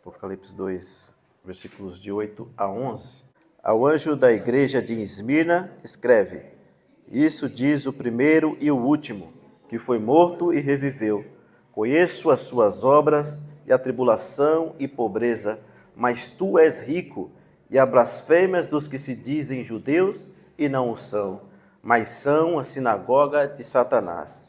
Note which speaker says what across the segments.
Speaker 1: Apocalipse 2, versículos de 8 a 11. Ao anjo da igreja de Esmirna, escreve: Isso diz o primeiro e o último, que foi morto e reviveu. Conheço as suas obras e a tribulação e pobreza, mas tu és rico, e as blasfêmias dos que se dizem judeus e não o são, mas são a sinagoga de Satanás.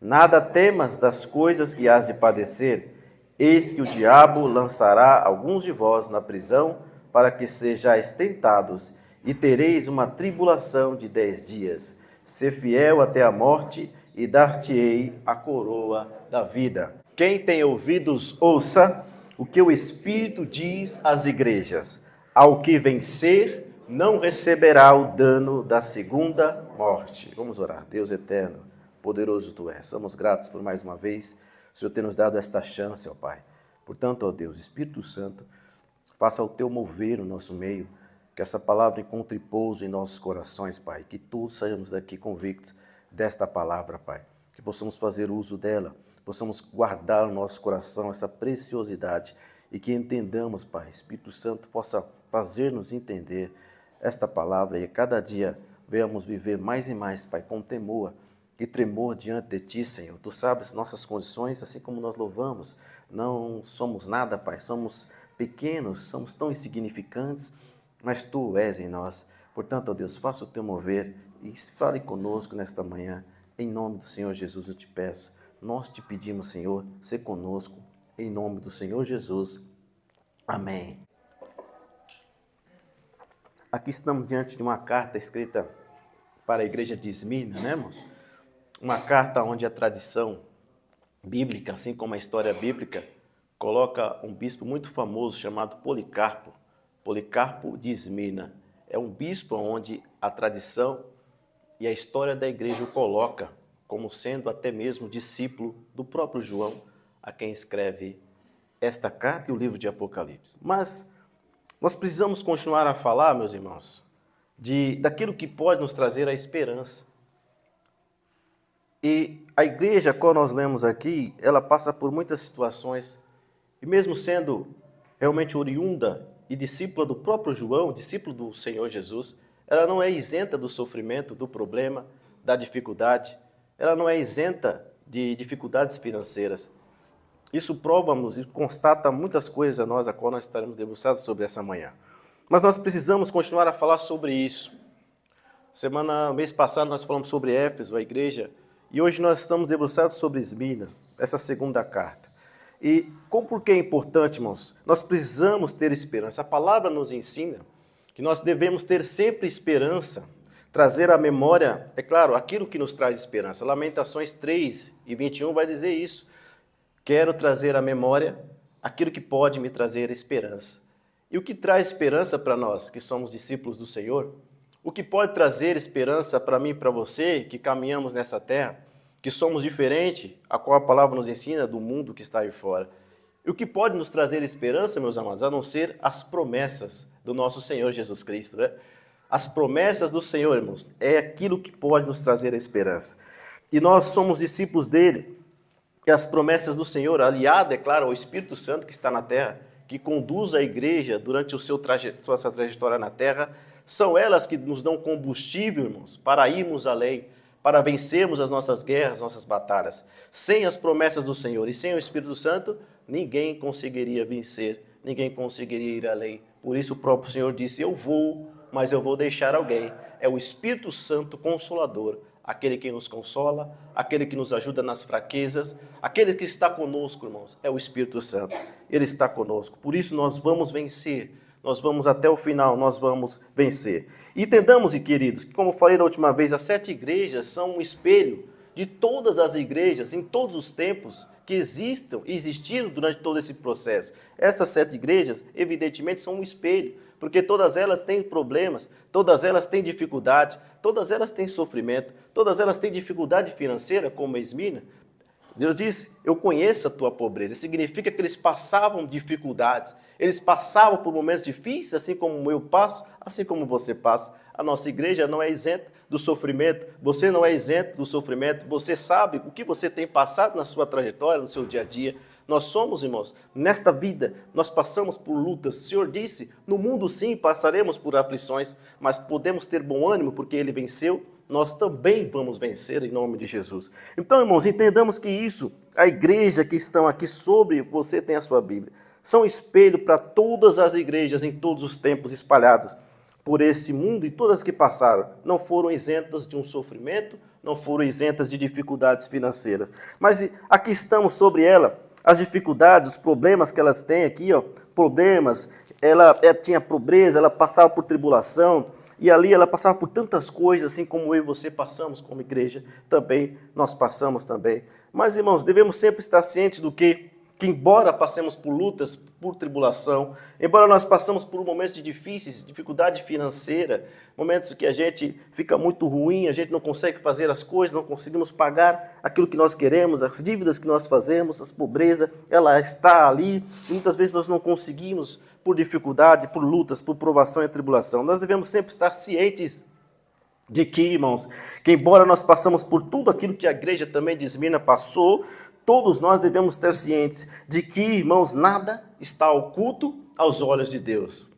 Speaker 1: Nada temas das coisas que hás de padecer. Eis que o diabo lançará alguns de vós na prisão, para que sejais tentados, e tereis uma tribulação de 10 dias. Sê fiel até a morte, e dar-te-ei a coroa da vida. Quem tem ouvidos, ouça o que o Espírito diz às igrejas. Ao que vencer, não receberá o dano da segunda morte. Vamos orar. Deus eterno, poderoso tu és. Somos gratos por mais uma vez o Senhor ter nos dado esta chance, ó Pai. Portanto, ó Deus, Espírito Santo, faça o teu mover no nosso meio, que essa palavra encontre pouso em nossos corações, Pai, que todos saímos daqui convictos desta palavra, Pai, que possamos fazer uso dela, possamos guardar no nosso coração essa preciosidade e que entendamos, Pai, Espírito Santo possa fazer-nos entender esta palavra e cada dia venhamos viver mais e mais, Pai, com temor e tremor diante de Ti, Senhor. Tu sabes nossas condições, assim como nós louvamos. Não somos nada, Pai, somos pequenos, somos tão insignificantes, mas Tu és em nós. Portanto, ó Deus, faça o Teu mover e fale conosco nesta manhã. Em nome do Senhor Jesus eu te peço. Nós te pedimos, Senhor, ser conosco. Em nome do Senhor Jesus. Amém. Aqui estamos diante de uma carta escrita para a igreja de Esmirna, né, irmãos? Uma carta onde a tradição bíblica, assim como a história bíblica, coloca um bispo muito famoso chamado Policarpo, Policarpo de Esmirna. É um bispo onde a tradição e a história da igreja o coloca como sendo até mesmo discípulo do próprio João, a quem escreve esta carta e o livro de Apocalipse. Mas nós precisamos continuar a falar, meus irmãos, daquilo que pode nos trazer a esperança. E a igreja, quando nós lemos aqui, ela passa por muitas situações, e mesmo sendo realmente oriunda e discípula do próprio João, discípulo do Senhor Jesus, ela não é isenta do sofrimento, do problema, da dificuldade, ela não é isenta de dificuldades financeiras. Isso prova-nos e constata muitas coisas a nós, a qual nós estaremos debruçados sobre essa manhã. Mas nós precisamos continuar a falar sobre isso. Mês passado nós falamos sobre Éfeso, a igreja, e hoje nós estamos debruçados sobre Esmirna, essa segunda carta. E por que é importante, irmãos? Nós precisamos ter esperança. A palavra nos ensina que nós devemos ter sempre esperança, trazer à memória, é claro, aquilo que nos traz esperança. Lamentações 3:21 vai dizer isso. Quero trazer à memória aquilo que pode me trazer esperança. E o que traz esperança para nós, que somos discípulos do Senhor? O que pode trazer esperança para mim e para você, que caminhamos nessa terra, que somos diferentes, a qual a palavra nos ensina, do mundo que está aí fora? E o que pode nos trazer esperança, meus amados, a não ser as promessas do nosso Senhor Jesus Cristo, né? As promessas do Senhor, irmãos, é aquilo que pode nos trazer a esperança. E nós somos discípulos dele. E as promessas do Senhor, aliada, é claro, ao Espírito Santo que está na terra, que conduz a igreja durante sua trajetória na terra, são elas que nos dão combustível, irmãos, para irmos além, para vencermos as nossas guerras, nossas batalhas. Sem as promessas do Senhor e sem o Espírito Santo, ninguém conseguiria vencer, ninguém conseguiria ir além. Por isso o próprio Senhor disse: eu vou, mas eu vou deixar alguém. É o Espírito Santo Consolador, aquele que nos consola, aquele que nos ajuda nas fraquezas, aquele que está conosco, irmãos, é o Espírito Santo. Ele está conosco. Por isso nós vamos vencer. Nós vamos até o final, nós vamos vencer. E entendamos, queridos, que como eu falei da última vez, as 7 igrejas são um espelho de todas as igrejas, em todos os tempos, que existiram durante todo esse processo. Essas 7 igrejas, evidentemente, são um espelho, porque todas elas têm problemas, todas elas têm dificuldade, todas elas têm sofrimento, todas elas têm dificuldade financeira, como a Esmirna. Deus disse: eu conheço a tua pobreza. Significa que eles passavam dificuldades, eles passavam por momentos difíceis, assim como eu passo, assim como você passa. A nossa igreja não é isenta do sofrimento, você não é isento do sofrimento, você sabe o que você tem passado na sua trajetória, no seu dia a dia. Nós somos, irmãos, nesta vida, nós passamos por lutas. O Senhor disse, no mundo sim passaremos por aflições, mas podemos ter bom ânimo porque Ele venceu. Nós também vamos vencer em nome de Jesus. Então, irmãos, entendamos que isso, a igreja que estão aqui sobre, você tem a sua Bíblia, são espelho para todas as igrejas em todos os tempos espalhados por esse mundo, e todas que passaram não foram isentas de um sofrimento, não foram isentas de dificuldades financeiras. Mas aqui estamos sobre ela, as dificuldades, os problemas que elas têm aqui, problemas, ela tinha pobreza, ela passava por tribulação, e ali ela passava por tantas coisas, assim como eu e você passamos como igreja, também nós passamos também. Mas, irmãos, devemos sempre estar cientes do que embora passemos por lutas, por tribulação, embora nós passemos por momentos difíceis, dificuldade financeira, momentos que a gente fica muito ruim, a gente não consegue fazer as coisas, não conseguimos pagar aquilo que nós queremos, as dívidas que nós fazemos, a pobreza, ela está ali, e muitas vezes nós não conseguimos por dificuldade, por lutas, por provação e tribulação. Nós devemos sempre estar cientes de que, irmãos, que embora nós passamos por tudo aquilo que a igreja também de Esmirna passou, todos nós devemos ter cientes de que, irmãos, nada está oculto aos olhos de Deus.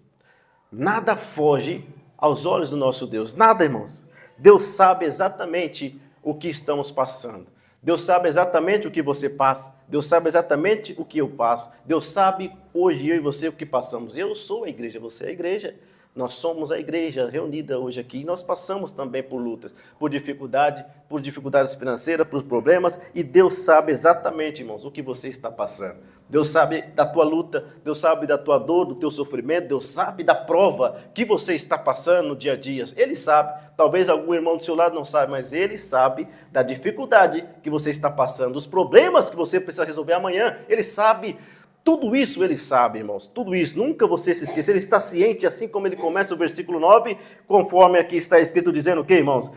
Speaker 1: Nada foge aos olhos do nosso Deus. Nada, irmãos. Deus sabe exatamente o que estamos passando. Deus sabe exatamente o que você passa. Deus sabe exatamente o que eu passo. Deus sabe hoje eu e você o que passamos. Eu sou a igreja, você é a igreja. Nós somos a igreja reunida hoje aqui e nós passamos também por lutas, por dificuldades financeiras, por problemas, e Deus sabe exatamente, irmãos, o que você está passando. Deus sabe da tua luta, Deus sabe da tua dor, do teu sofrimento, Deus sabe da prova que você está passando no dia a dia. Ele sabe, talvez algum irmão do seu lado não sabe, mas Ele sabe da dificuldade que você está passando, dos problemas que você precisa resolver amanhã. Ele sabe. Tudo isso Ele sabe, irmãos, tudo isso, nunca você se esqueça, Ele está ciente, assim como Ele começa o versículo 9, conforme aqui está escrito, dizendo o quê, irmãos?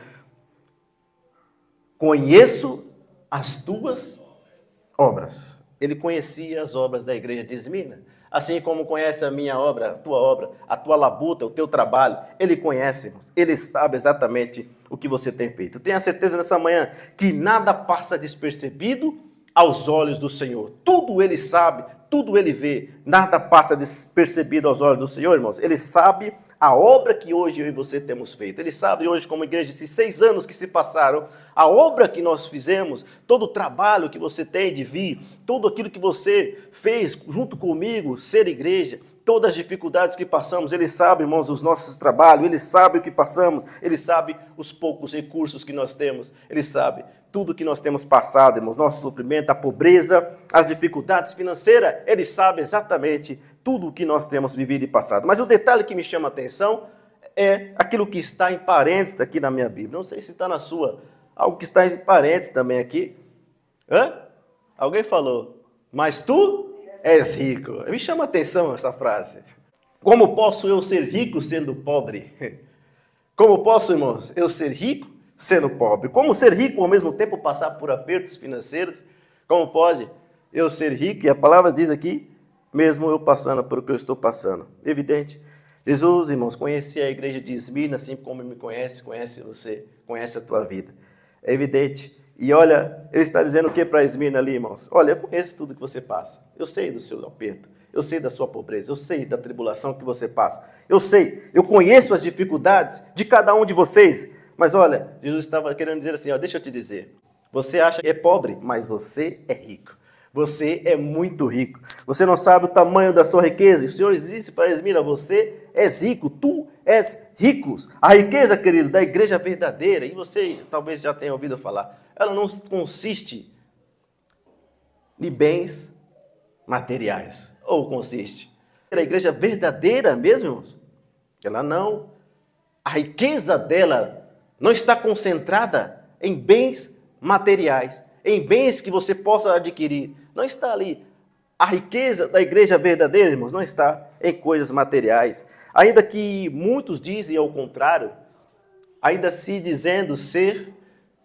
Speaker 1: Conheço as tuas obras. Ele conhecia as obras da igreja de Esmirna, assim como conhece a minha obra, a tua labuta, o teu trabalho. Ele conhece, irmãos, Ele sabe exatamente o que você tem feito. Tenha certeza nessa manhã que nada passa despercebido aos olhos do Senhor. Tudo Ele sabe, tudo Ele vê, nada passa despercebido aos olhos do Senhor, irmãos. Ele sabe a obra que hoje eu e você temos feito. Ele sabe hoje, como igreja, esses 6 anos que se passaram, a obra que nós fizemos, todo o trabalho que você tem de vir, tudo aquilo que você fez junto comigo, ser igreja, todas as dificuldades que passamos. Ele sabe, irmãos, os nossos trabalhos, Ele sabe o que passamos, Ele sabe os poucos recursos que nós temos, Ele sabe tudo que nós temos passado, irmãos, nosso sofrimento, a pobreza, as dificuldades financeiras. Ele sabe exatamente tudo o que nós temos vivido e passado. Mas o detalhe que me chama a atenção é aquilo que está em parênteses aqui na minha Bíblia. Não sei se está na sua, algo que está em parênteses também aqui. Alguém falou, mas tu és rico. Me chama a atenção essa frase. Como posso eu ser rico sendo pobre? Como posso, irmãos, eu ser rico sendo pobre? Como ser rico ao mesmo tempo passar por apertos financeiros? Como pode eu ser rico? E a palavra diz aqui, mesmo eu passando por o que eu estou passando. Evidente. Jesus, irmãos, conhecia a igreja de Esmirna, assim como me conhece, conhece você, conhece a tua vida. É evidente. E olha, ele está dizendo o que para Esmirna ali, irmãos? Olha, eu conheço tudo que você passa. Eu sei do seu aperto. Eu sei da sua pobreza. Eu sei da tribulação que você passa. Eu sei. Eu conheço as dificuldades de cada um de vocês. Mas olha, Jesus estava querendo dizer assim, deixa eu te dizer. Você acha que é pobre, mas você é rico. Você é muito rico. Você não sabe o tamanho da sua riqueza. E o Senhor disse para Esmirna, você és rico, tu és rico. A riqueza, querido, da igreja verdadeira, e você talvez já tenha ouvido falar, ela não consiste em bens materiais. Ou consiste? A igreja verdadeira mesmo, irmãos, ela não. A riqueza dela não está concentrada em bens materiais, em bens que você possa adquirir. Não está ali. A riqueza da igreja verdadeira, irmãos, não está em coisas materiais. Ainda que muitos dizem ao contrário, ainda se dizendo ser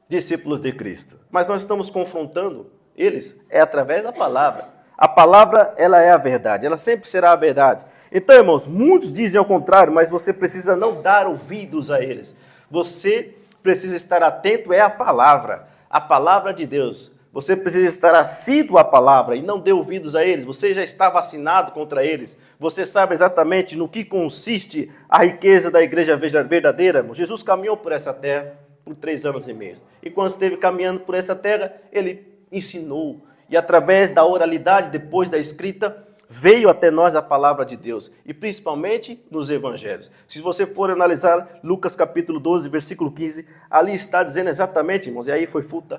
Speaker 1: discípulos de Cristo. Mas nós estamos confrontando eles, através da palavra. A palavra, ela é a verdade, ela sempre será a verdade. Então, irmãos, muitos dizem ao contrário, mas você precisa não dar ouvidos a eles. Você precisa estar atento, é a palavra de Deus. Você precisa estar assíduo à palavra e não dê ouvidos a eles. Você já está vacinado contra eles. Você sabe exatamente no que consiste a riqueza da igreja verdadeira. Jesus caminhou por essa terra por 3 anos e meio. E quando esteve caminhando por essa terra, ele ensinou. E através da oralidade, depois da escrita, veio até nós a palavra de Deus, e principalmente nos evangelhos. Se você for analisar Lucas capítulo 12, versículo 15, ali está dizendo exatamente, irmãos, e aí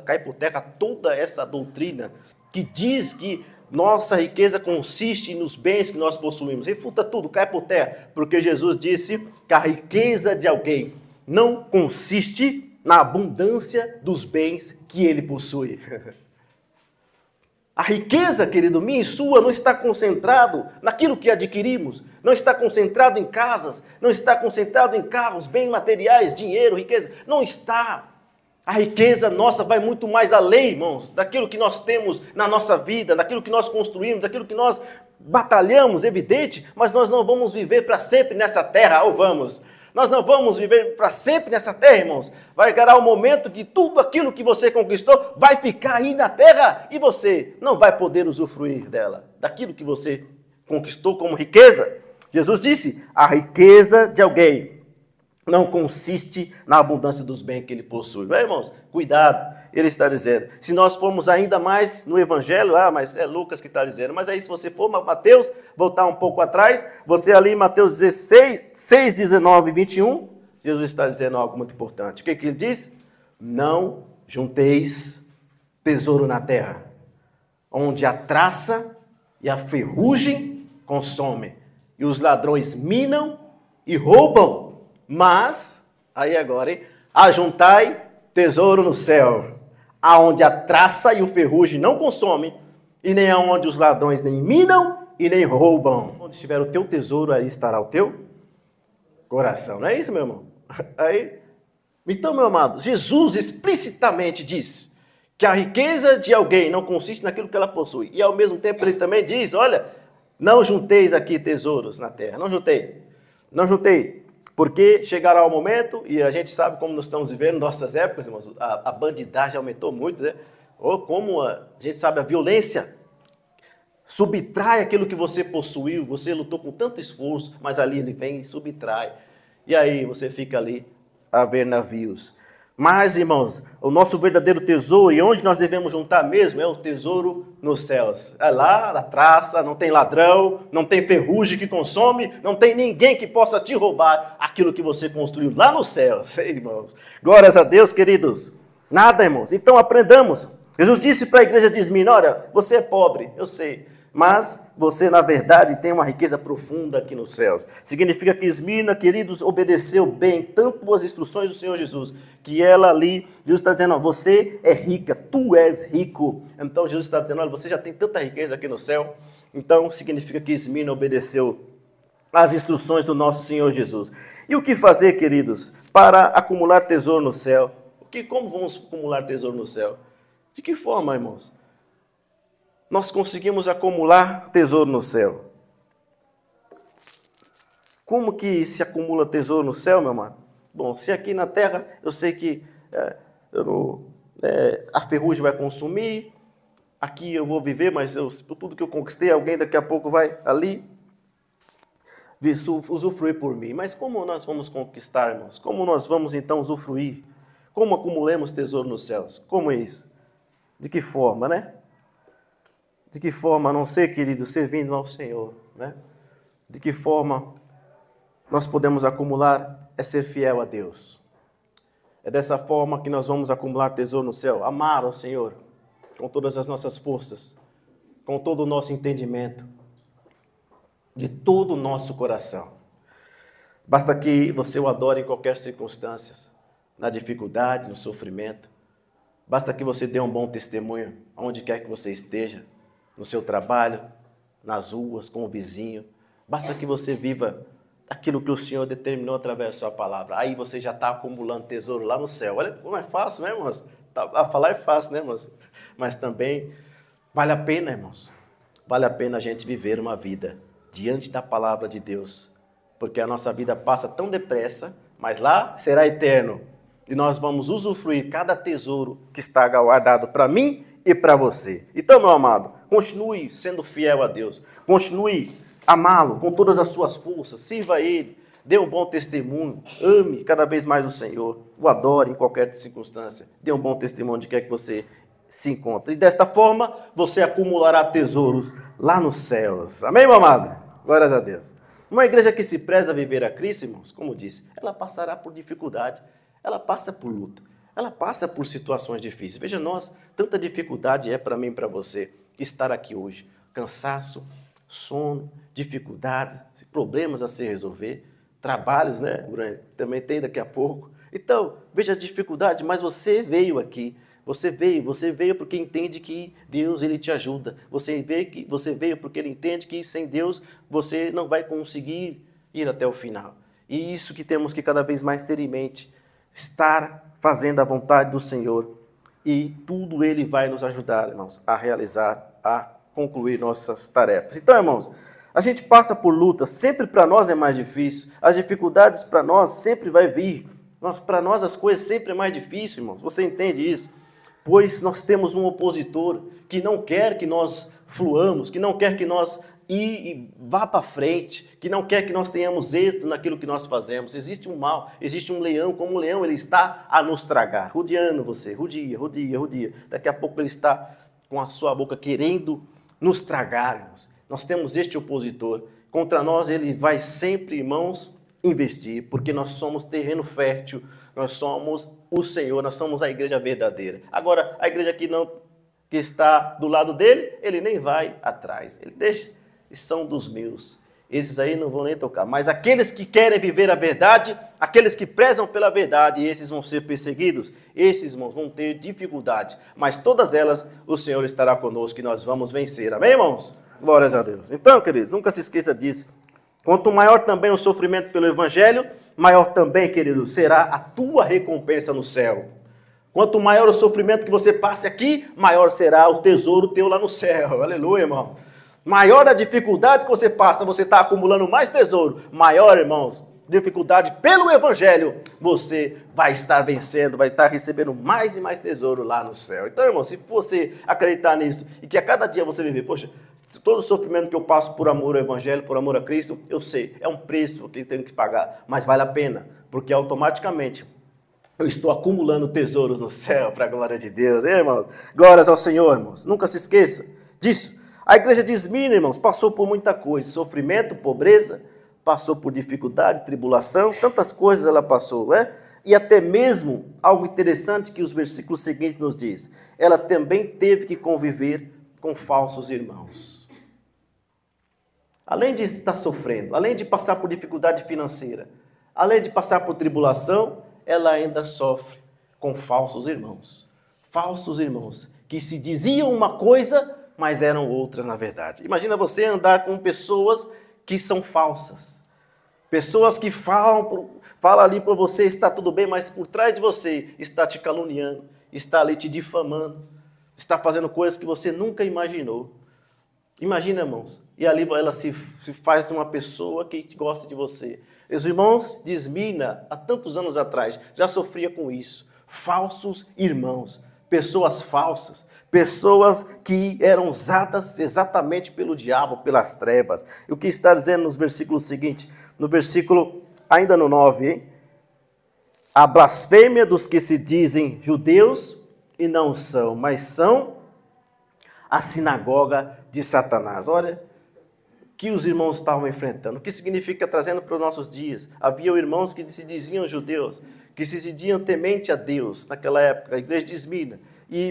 Speaker 1: cai por terra toda essa doutrina que diz que nossa riqueza consiste nos bens que nós possuímos. Refuta tudo, cai por terra, porque Jesus disse que a riqueza de alguém não consiste na abundância dos bens que ele possui. A riqueza, querido, minha e sua, não está concentrado naquilo que adquirimos, não está concentrado em casas, não está concentrado em carros, bens materiais, dinheiro, riqueza, não está. A riqueza nossa vai muito mais além, irmãos, daquilo que nós temos na nossa vida, daquilo que nós construímos, daquilo que nós batalhamos, evidente, mas nós não vamos viver para sempre nessa terra, ou vamos? Nós não vamos viver para sempre nessa terra, irmãos. Vai chegar o momento que tudo aquilo que você conquistou vai ficar aí na terra e você não vai poder usufruir dela, daquilo que você conquistou como riqueza. Jesus disse, a riqueza de alguém não consiste na abundância dos bens que ele possui. Vai, irmãos, cuidado, ele está dizendo. Se nós formos ainda mais no evangelho, mas é Lucas que está dizendo, mas aí se você for Mateus, voltar um pouco atrás, você ali em Mateus 16, 6, 19 e 21, Jesus está dizendo algo muito importante. O que ele diz? Não junteis tesouro na terra, onde a traça e a ferrugem consomem, e os ladrões minam e roubam. Mas, aí agora, hein? Ajuntai tesouro no céu, aonde a traça e o ferrugem não consomem, e nem aonde os ladrões nem minam e nem roubam. Onde estiver o teu tesouro, aí estará o teu coração. Não é isso, meu irmão? Aí, então, meu amado, Jesus explicitamente diz que a riqueza de alguém não consiste naquilo que ela possui. E ao mesmo tempo ele também diz, olha, não junteis aqui tesouros na terra. Não juntei. Porque chegará o momento, e a gente sabe como nós estamos vivendo nossas épocas, irmãos, a bandidagem aumentou muito, né? Ou como a gente sabe, a violência subtrai aquilo que você possuiu, você lutou com tanto esforço, mas ali ele vem e subtrai. E aí você fica ali a ver navios. Mas, irmãos, o nosso verdadeiro tesouro, e onde nós devemos juntar mesmo, é o tesouro nos céus. É lá, na traça, não tem ladrão, não tem ferrugem que consome, não tem ninguém que possa te roubar aquilo que você construiu lá nos céus, irmãos. Glórias a Deus, queridos. Nada, irmãos. Então aprendamos. Jesus disse para a igreja de Esmirna, olha, você é pobre, eu sei, mas você, na verdade, tem uma riqueza profunda aqui nos céus. Significa que Esmirna, queridos, obedeceu bem tanto as instruções do Senhor Jesus, que ela ali, Jesus está dizendo, você é rica, tu és rico. Então Jesus está dizendo, olha, você já tem tanta riqueza aqui no céu. Então significa que Esmirna obedeceu as instruções do nosso Senhor Jesus. E o que fazer, queridos, para acumular tesouro no céu? Como vamos acumular tesouro no céu? De que forma, irmãos? Nós conseguimos acumular tesouro no céu. Como que se acumula tesouro no céu, meu amado? Bom, se aqui na terra eu sei que a ferrugem vai consumir, aqui eu vou viver, mas por tudo que eu conquistei, alguém daqui a pouco vai ali usufruir por mim. Mas como nós vamos conquistar, irmãos? Como nós vamos então usufruir? Como acumulemos tesouro nos céus? Como é isso? De que forma, né? De que forma, a não ser, querido, servindo ao Senhor, né? De que forma nós podemos acumular é ser fiel a Deus. É dessa forma que nós vamos acumular tesouro no céu. Amar ao Senhor com todas as nossas forças, com todo o nosso entendimento, de todo o nosso coração. Basta que você o adore em qualquer circunstância, na dificuldade, no sofrimento. Basta que você dê um bom testemunho, onde quer que você esteja, no seu trabalho, nas ruas, com o vizinho. Basta que você viva aquilo que o Senhor determinou através da sua palavra. Aí você já está acumulando tesouro lá no céu. Olha como é fácil, né, irmãos? Falar é fácil, né, irmãos? Mas também vale a pena, irmãos. Vale a pena a gente viver uma vida diante da palavra de Deus. Porque a nossa vida passa tão depressa, mas lá será eterno. E nós vamos usufruir cada tesouro que está guardado para mim e para você. Então, meu amado, continue sendo fiel a Deus. Continue amá-lo com todas as suas forças. Sirva a Ele. Dê um bom testemunho. Ame cada vez mais o Senhor. O adore em qualquer circunstância. Dê um bom testemunho de que é que você se encontra. E desta forma, você acumulará tesouros lá nos céus. Amém, meu amado? Glórias a Deus. Uma igreja que se preza viver a Cristo, irmãos, como disse, ela passará por dificuldade. Ela passa por luta. Ela passa por situações difíceis. Veja nós, tanta dificuldade é para mim e para você estar aqui hoje. Cansaço, sono, dificuldades, problemas a se resolver, trabalhos, né? Também tem daqui a pouco. Então, veja a dificuldade, mas você veio aqui. Você veio porque entende que Deus ele te ajuda. Você veio porque ele entende que sem Deus você não vai conseguir ir até o final. E isso que temos que cada vez mais ter em mente, estar fazendo a vontade do Senhor, e tudo Ele vai nos ajudar, irmãos, a realizar, a concluir nossas tarefas. Então, irmãos, a gente passa por lutas, sempre para nós é mais difícil, as dificuldades para nós sempre vai vir, para nós as coisas sempre é mais difícil, irmãos, você entende isso? Pois nós temos um opositor que não quer que nós fluamos, que não quer que nós e vá para frente, que não quer que nós tenhamos êxito naquilo que nós fazemos. Existe um mal, existe um leão, como um leão ele está a nos tragar, rodeando você, rodia. Daqui a pouco ele está com a sua boca querendo nos tragar, irmãos. Nós temos este opositor, contra nós ele vai sempre, irmãos, investir, porque nós somos terreno fértil, nós somos o Senhor, nós somos a igreja verdadeira. Agora, a igreja que está do lado dele, ele nem vai atrás, ele deixa, e são dos meus. Esses aí não vão nem tocar. Mas aqueles que querem viver a verdade, aqueles que prezam pela verdade, esses vão ser perseguidos, esses vão ter dificuldade. Mas todas elas, o Senhor estará conosco e nós vamos vencer. Amém, irmãos? Glórias a Deus. Então, queridos, nunca se esqueça disso. Quanto maior também o sofrimento pelo Evangelho, maior também, querido, será a tua recompensa no céu. Quanto maior o sofrimento que você passe aqui, maior será o tesouro teu lá no céu. Aleluia, irmão. Maior a dificuldade que você passa, você está acumulando mais tesouro. Maior, irmãos, dificuldade pelo Evangelho, você vai estar vencendo, vai estar recebendo mais e mais tesouro lá no céu. Então, irmão, se você acreditar nisso e que a cada dia você viver, poxa, todo o sofrimento que eu passo por amor ao Evangelho, por amor a Cristo, eu sei, é um preço que eu tenho que pagar, mas vale a pena, porque automaticamente eu estou acumulando tesouros no céu, para a glória de Deus. Irmãos, glórias ao Senhor, irmãos. Nunca se esqueça disso. A igreja de Esmirna, irmãos, passou por muita coisa. Sofrimento, pobreza, passou por dificuldade, tribulação, tantas coisas ela passou, né? E até mesmo algo interessante que os versículos seguintes nos diz. Ela também teve que conviver com falsos irmãos. Além de estar sofrendo, além de passar por dificuldade financeira, além de passar por tribulação, ela ainda sofre com falsos irmãos. Falsos irmãos que se diziam uma coisa, mas eram outras na verdade. Imagina você andar com pessoas que são falsas. Pessoas que falam ali para você, está tudo bem, mas por trás de você está te caluniando, está ali te difamando, está fazendo coisas que você nunca imaginou. Imagina, irmãos, e ali ela se faz uma pessoa que gosta de você. Os irmãos de Esmirna, há tantos anos atrás, já sofria com isso. Falsos irmãos, pessoas falsas, pessoas que eram usadas exatamente pelo diabo, pelas trevas. E o que está dizendo nos versículos seguintes, no versículo, ainda no 9, hein? A blasfêmia dos que se dizem judeus e não são, mas são a sinagoga de Satanás. Olha, que os irmãos estavam enfrentando. O que significa trazendo para os nossos dias? Havia irmãos que se diziam judeus, que se diziam temente a Deus naquela época, a igreja de Esmirna,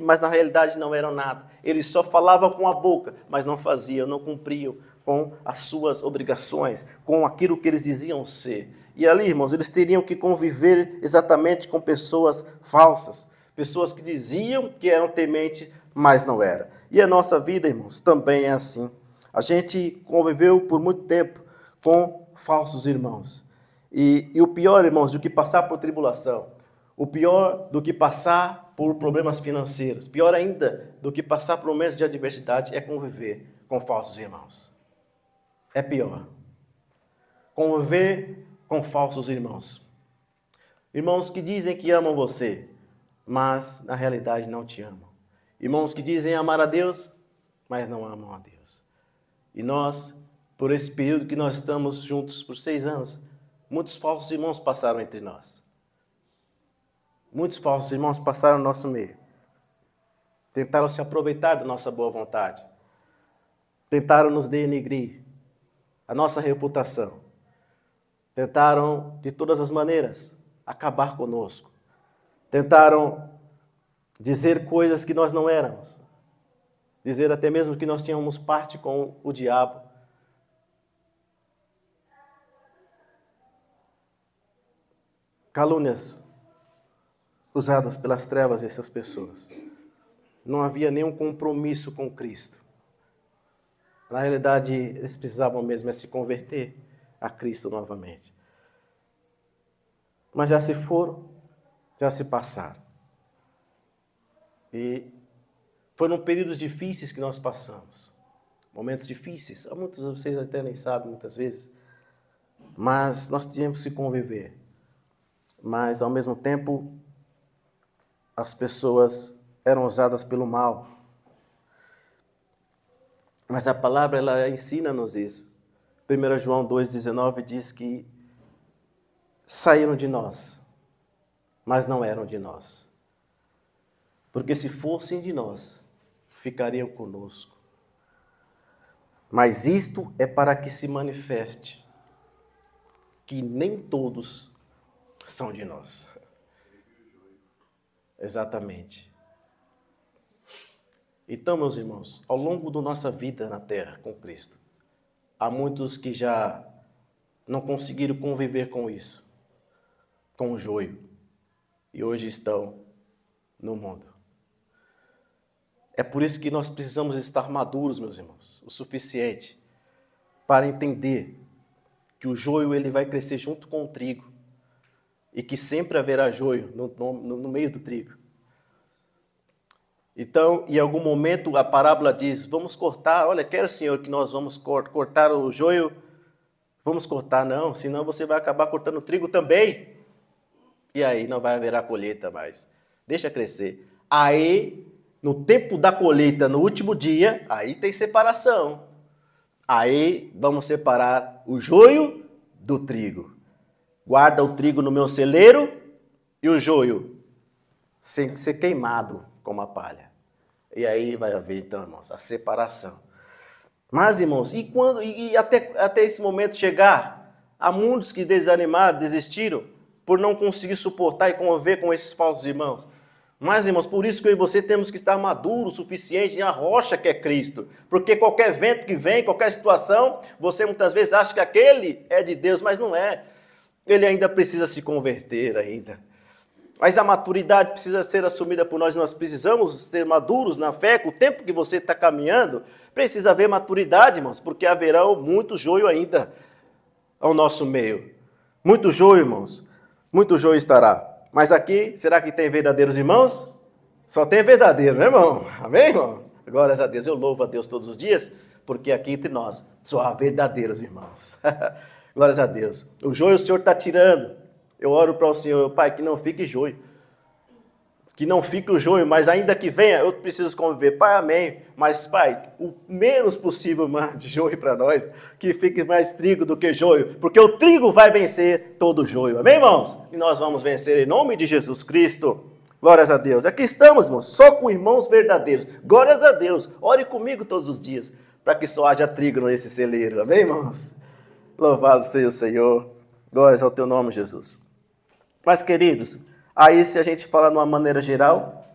Speaker 1: mas na realidade não eram nada. Eles só falavam com a boca, mas não faziam, não cumpriam com as suas obrigações, com aquilo que eles diziam ser. E ali, irmãos, eles teriam que conviver exatamente com pessoas falsas, pessoas que diziam que eram tementes, mas não eram. E a nossa vida, irmãos, também é assim. A gente conviveu por muito tempo com falsos irmãos. E o pior, irmãos, do que passar por tribulação, o pior do que passar por problemas financeiros, pior ainda do que passar por momentos de adversidade é conviver com falsos irmãos. É pior. Conviver com falsos irmãos. Irmãos que dizem que amam você, mas na realidade não te amam. Irmãos que dizem amar a Deus, mas não amam a Deus. E nós, por esse período que nós estamos juntos por 6 anos, muitos falsos irmãos passaram entre nós. Muitos falsos irmãos passaram no nosso meio. Tentaram se aproveitar da nossa boa vontade. Tentaram nos denegrir a nossa reputação. Tentaram, de todas as maneiras, acabar conosco. Tentaram dizer coisas que nós não éramos. Dizer até mesmo que nós tínhamos parte com o diabo. Calúnias usadas pelas trevas dessas pessoas. Não havia nenhum compromisso com Cristo. Na realidade, eles precisavam mesmo se converter a Cristo novamente. Mas já se foram, já se passaram. E foram períodos difíceis que nós passamos. Momentos difíceis. Muitos de vocês até nem sabem muitas vezes. Mas nós tínhamos que conviver. Mas, ao mesmo tempo, as pessoas eram usadas pelo mal. Mas a palavra, ela ensina-nos isso. 1 João 2,19 diz que saíram de nós, mas não eram de nós. Porque se fossem de nós, ficariam conosco. Mas isto é para que se manifeste que nem todos são de nós. Exatamente. Então, meus irmãos, ao longo da nossa vida na terra com Cristo, há muitos que já não conseguiram conviver com isso, com o joio, e hoje estão no mundo. É por isso que nós precisamos estar maduros, meus irmãos, o suficiente para entender que o joio ele vai crescer junto com o trigo e que sempre haverá joio no meio do trigo. Então, em algum momento, a parábola diz, vamos cortar, olha, quer, Senhor, que nós vamos cortar o joio? Vamos cortar, não, senão você vai acabar cortando o trigo também. E aí não vai haver a colheita mais. Deixa crescer. Aí, no tempo da colheita, no último dia, aí tem separação. Aí vamos separar o joio do trigo. Guarda o trigo no meu celeiro e o joio sem ser queimado como a palha. E aí vai haver, então, irmãos, a separação. Mas, irmãos, e até esse momento chegar, há muitos que desanimaram, desistiram, por não conseguir suportar e conviver com esses falsos irmãos. Mas, irmãos, por isso que eu e você temos que estar maduros o suficiente na rocha que é Cristo. Porque qualquer vento que vem, qualquer situação, você muitas vezes acha que aquele é de Deus, mas não é. Ele ainda precisa se converter ainda. Mas a maturidade precisa ser assumida por nós. Nós precisamos ser maduros na fé. Com o tempo que você está caminhando, precisa haver maturidade, irmãos, porque haverá muito joio ainda ao nosso meio. Muito joio, irmãos. Muito joio estará. Mas aqui, será que tem verdadeiros irmãos? Só tem verdadeiro, né, irmão? Amém, irmão? Glórias a Deus. Eu louvo a Deus todos os dias, porque aqui entre nós só há verdadeiros irmãos. Glórias a Deus. O joio o Senhor está tirando. Eu oro para o Senhor, Pai, que não fique joio. Que não fique o joio, mas ainda que venha, eu preciso conviver. Pai, amém. Mas, Pai, o menos possível, mano, de joio para nós. Que fique mais trigo do que joio. Porque o trigo vai vencer todo o joio. Amém, irmãos? E nós vamos vencer em nome de Jesus Cristo. Glórias a Deus. Aqui estamos, irmãos, só com irmãos verdadeiros. Glórias a Deus. Ore comigo todos os dias, para que só haja trigo nesse celeiro. Amém, irmãos? Louvado seja o Senhor. Glórias ao teu nome, Jesus. Mas, queridos, aí se a gente fala de uma maneira geral,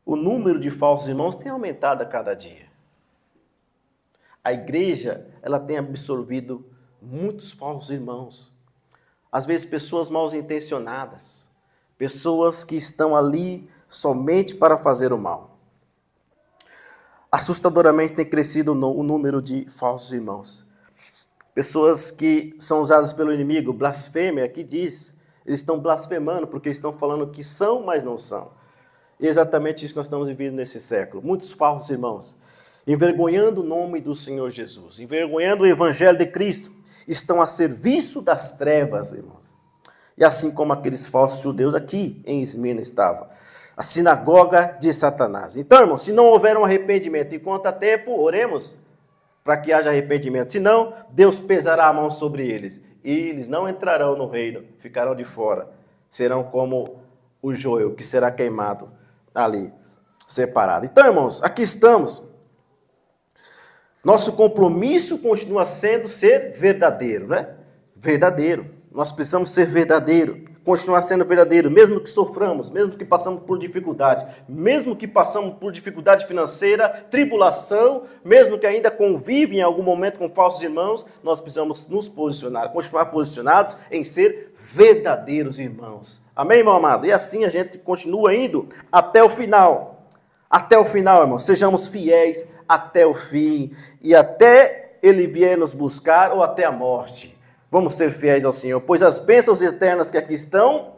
Speaker 1: o número de falsos irmãos tem aumentado a cada dia. A igreja, ela tem absorvido muitos falsos irmãos. Às vezes pessoas mal intencionadas, pessoas que estão ali somente para fazer o mal. Assustadoramente tem crescido o número de falsos irmãos. Pessoas que são usadas pelo inimigo, blasfêmia, que diz... Eles estão blasfemando porque estão falando que são, mas não são. E exatamente isso nós estamos vivendo nesse século. Muitos falsos irmãos, envergonhando o nome do Senhor Jesus, envergonhando o Evangelho de Cristo, estão a serviço das trevas, irmãos. E assim como aqueles falsos judeus aqui em Esmirna estavam. a sinagoga de Satanás. Então, irmãos, se não houver um arrependimento, enquanto há tempo, oremos para que haja arrependimento. Senão, Deus pesará a mão sobre eles. E eles não entrarão no reino, ficarão de fora. Serão como o joio que será queimado ali, separado. Então, irmãos, aqui estamos. Nosso compromisso continua sendo ser verdadeiro, né? Verdadeiro. Nós precisamos ser verdadeiro, continuar sendo verdadeiro, mesmo que soframos, mesmo que passamos por dificuldade, mesmo que passamos por dificuldade financeira, tribulação, mesmo que ainda convive em algum momento com falsos irmãos, nós precisamos nos posicionar, continuar posicionados em ser verdadeiros irmãos. Amém, irmão amado? E assim a gente continua indo até o final. Até o final, irmãos. Sejamos fiéis até o fim e até Ele vier nos buscar ou até a morte. Vamos ser fiéis ao Senhor, pois as bênçãos eternas que aqui estão,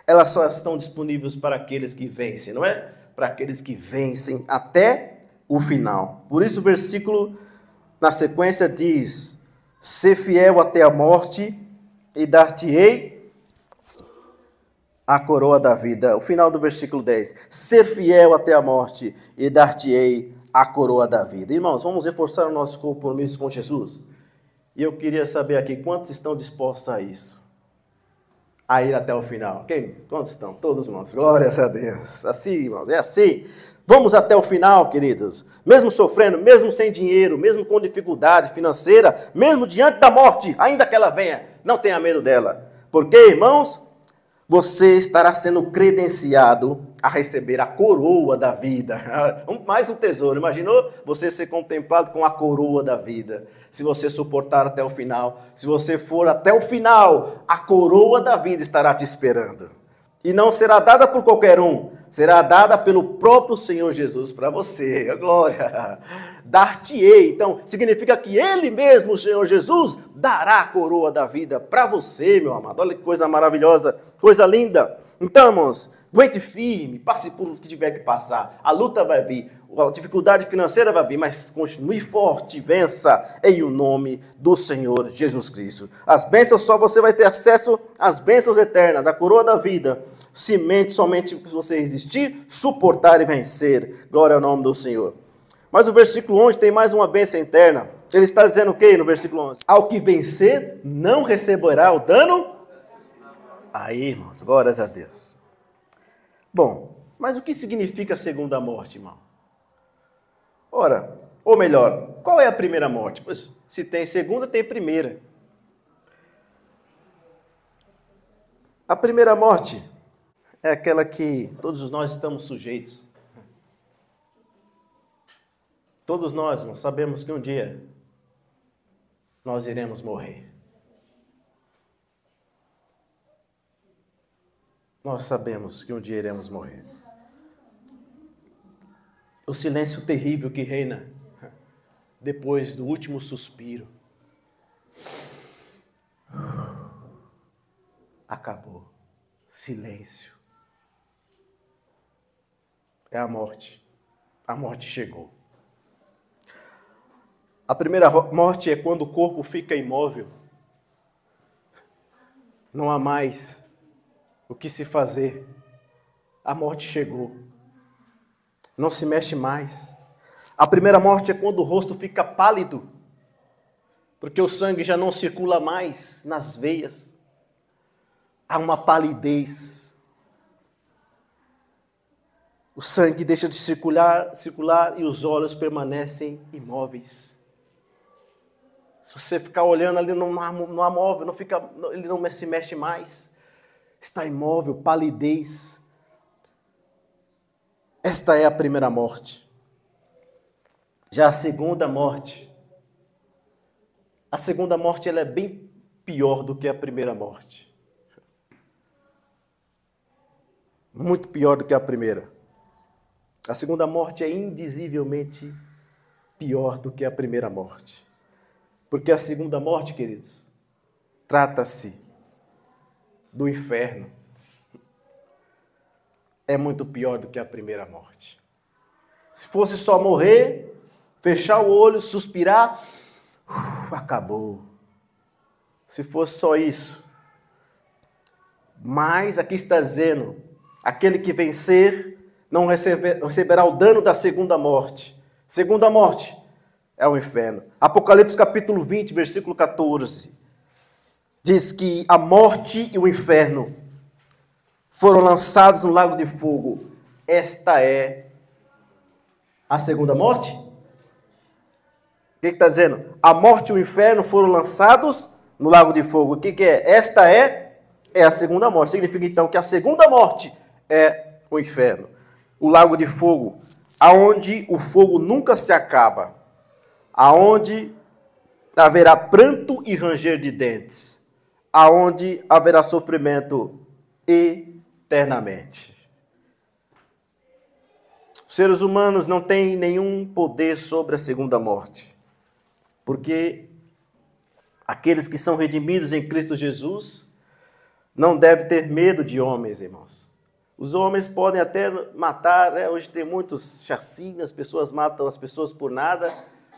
Speaker 1: elas só estão disponíveis para aqueles que vencem, não é? Para aqueles que vencem até o final. Por isso o versículo na sequência diz: ser fiel até a morte e dar-te-ei a coroa da vida. O final do versículo 10. Ser fiel até a morte e dar-te-ei a coroa da vida. Irmãos, vamos reforçar o nosso compromisso com Jesus? E eu queria saber aqui, quantos estão dispostos a isso? A ir até o final. Quem? Quantos estão? Todos, irmãos. Glórias a Deus. Assim, irmãos, é assim. Vamos até o final, queridos. Mesmo sofrendo, mesmo sem dinheiro, mesmo com dificuldade financeira, mesmo diante da morte, ainda que ela venha, não tenha medo dela. Porque, irmãos, você estará sendo credenciado a receber a coroa da vida. Mais um tesouro. Imaginou você ser contemplado com a coroa da vida? Se você suportar até o final, se você for até o final, a coroa da vida estará te esperando. E não será dada por qualquer um, será dada pelo próprio Senhor Jesus para você. Glória! Dar-te-ei. Então, significa que Ele mesmo, o Senhor Jesus, dará a coroa da vida para você, meu amado. Olha que coisa maravilhosa, coisa linda. Então, irmãos, aguente firme, passe por o que tiver que passar. A luta vai vir, a dificuldade financeira vai vir, mas continue forte, vença em o nome do Senhor Jesus Cristo. As bênçãos só você vai ter acesso às bênçãos eternas, a coroa da vida, somente se você resistir, suportar e vencer. Glória ao nome do Senhor. Mas o versículo 11 tem mais uma bênção eterna. Ele está dizendo o quê no versículo 11? Ao que vencer, não receberá o dano. Aí, irmãos, glórias a Deus. Bom, mas o que significa a segunda morte, irmão? Ora, ou melhor, qual é a primeira morte? Pois, se tem segunda, tem primeira. A primeira morte é aquela que todos nós estamos sujeitos. Todos nós, irmão, sabemos que um dia nós iremos morrer. Nós sabemos que um dia iremos morrer. O silêncio terrível que reina depois do último suspiro. Acabou. Silêncio. É a morte. A morte chegou. A primeira morte é quando o corpo fica imóvel. Não há mais o que se fazer. A morte chegou. Não se mexe mais. A primeira morte é quando o rosto fica pálido, porque o sangue já não circula mais nas veias. Há uma palidez. O sangue deixa de circular e os olhos permanecem imóveis. Se você ficar olhando ali, não há móvel, ele não se mexe mais. Está imóvel, palidez. Esta é a primeira morte. Já a segunda morte ela é bem pior do que a primeira morte. Muito pior do que a primeira. A segunda morte é indizivelmente pior do que a primeira morte. Porque a segunda morte, queridos, trata-se do inferno. É muito pior do que a primeira morte. Se fosse só morrer, fechar o olho, suspirar, acabou. Se fosse só isso. Mas aqui está dizendo, aquele que vencer não receberá o dano da segunda morte. Segunda morte é o inferno. Apocalipse capítulo 20, versículo 14, diz que a morte e o inferno foram lançados no lago de fogo. Esta é a segunda morte? O que está dizendo? A morte e o inferno foram lançados no lago de fogo. O que é? Esta é a segunda morte. Significa então que a segunda morte é o inferno. O lago de fogo, aonde o fogo nunca se acaba, aonde haverá pranto e ranger de dentes, aonde haverá sofrimento eternamente. Os seres humanos não têm nenhum poder sobre a segunda morte, porque aqueles que são redimidos em Cristo Jesus não devem ter medo de homens, irmãos. Os homens podem até matar, né? Hoje tem muitos chacinas, as pessoas matam as pessoas por nada.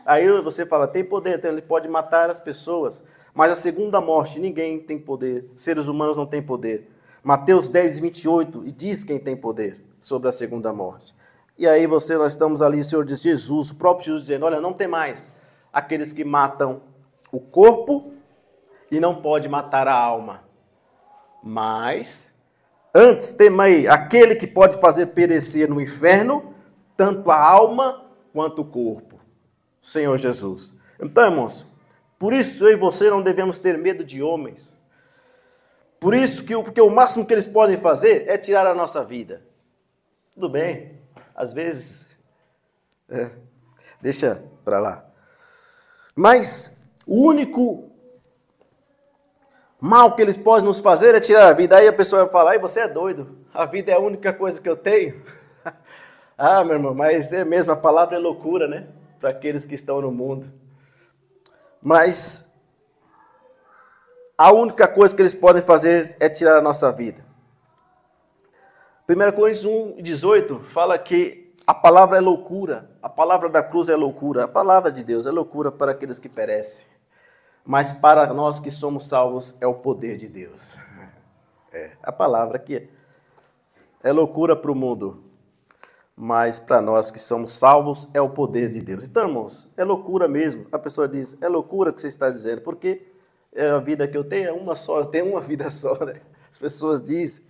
Speaker 1: Aí você fala, tem poder, então ele pode matar as pessoas. Mas a segunda morte, ninguém tem poder. Seres humanos não têm poder. Mateus 10, 28, e diz quem tem poder sobre a segunda morte. E aí nós estamos ali, o Senhor diz, Jesus, o próprio Jesus dizendo, olha, não tem mais aqueles que matam o corpo e não pode matar a alma. Mas, antes temei aquele que pode fazer perecer no inferno, tanto a alma quanto o corpo. O Senhor Jesus. Então, irmãos, por isso eu e você não devemos ter medo de homens. Por isso porque o máximo que eles podem fazer é tirar a nossa vida. Tudo bem, às vezes, deixa para lá. Mas o único mal que eles podem nos fazer é tirar a vida. Aí a pessoa vai falar, você é doido, a vida é a única coisa que eu tenho. Ah, meu irmão, mas é mesmo, a palavra é loucura, né? Para aqueles que estão no mundo. Mas a única coisa que eles podem fazer é tirar a nossa vida. 1 Coríntios 1:18 fala que a palavra é loucura, a palavra da cruz é loucura, a palavra de Deus é loucura para aqueles que perecem, mas para nós que somos salvos é o poder de Deus. A palavra que é loucura para o mundo, mas para nós que somos salvos é o poder de Deus. Então, irmãos, é loucura mesmo. A pessoa diz, é loucura que você está dizendo, porque a vida que eu tenho é uma só, eu tenho uma vida só, né? As pessoas dizem.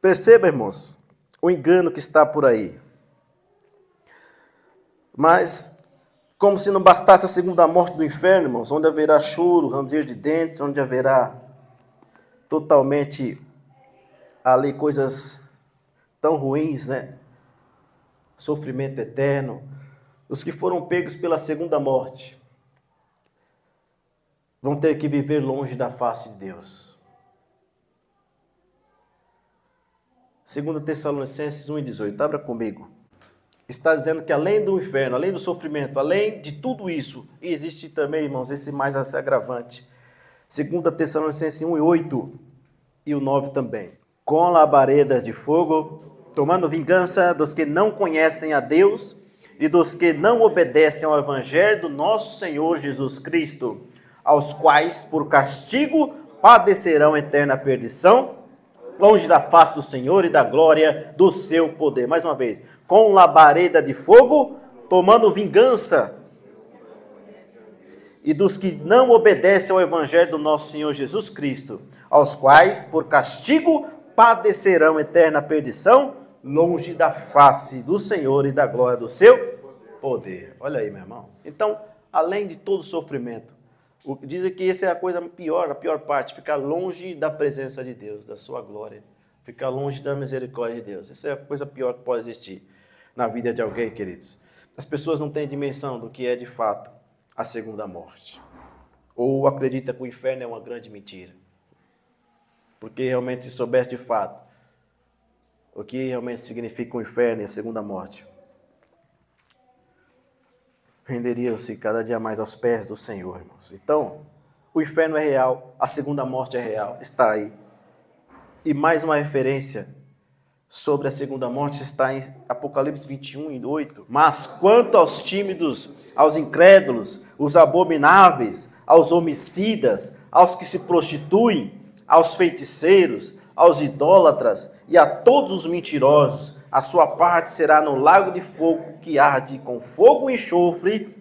Speaker 1: Perceba, irmãos, o engano que está por aí. Mas, como se não bastasse a segunda morte do inferno, irmãos, onde haverá choro, ranger de dentes, onde haverá totalmente ali coisas tão ruins, né? Sofrimento eterno. Os que foram pegos pela segunda morte vão ter que viver longe da face de Deus. 2 Tessalonicenses 1:18, abra comigo. Está dizendo que além do inferno, além do sofrimento, além de tudo isso, existe também, irmãos, esse mais agravante. 2 Tessalonicenses 1:8 e o 9 também. Com labaredas de fogo, tomando vingança dos que não conhecem a Deus e dos que não obedecem ao evangelho do nosso Senhor Jesus Cristo, aos quais, por castigo, padecerão eterna perdição, longe da face do Senhor e da glória do seu poder. Mais uma vez, com labareda de fogo, tomando vingança, e dos que não obedecem ao evangelho do nosso Senhor Jesus Cristo, aos quais, por castigo, padecerão eterna perdição, longe da face do Senhor e da glória do seu poder. Olha aí, meu irmão. Então, além de todo sofrimento, dizem que essa é a coisa pior, a pior parte, ficar longe da presença de Deus, da sua glória, ficar longe da misericórdia de Deus. Essa é a coisa pior que pode existir na vida de alguém, queridos. As pessoas não têm dimensão do que é de fato a segunda morte, ou acredita que o inferno é uma grande mentira, porque realmente se soubesse de fato o que realmente significa o inferno e a segunda morte, renderiam-se cada dia mais aos pés do Senhor, irmãos. Então, o inferno é real, a segunda morte é real, está aí. E mais uma referência sobre a segunda morte está em Apocalipse 21:8. Mas quanto aos tímidos, aos incrédulos, os abomináveis, aos homicidas, aos que se prostituem, aos feiticeiros, aos idólatras e a todos os mentirosos. A sua parte será no lago de fogo que arde com fogo e enxofre.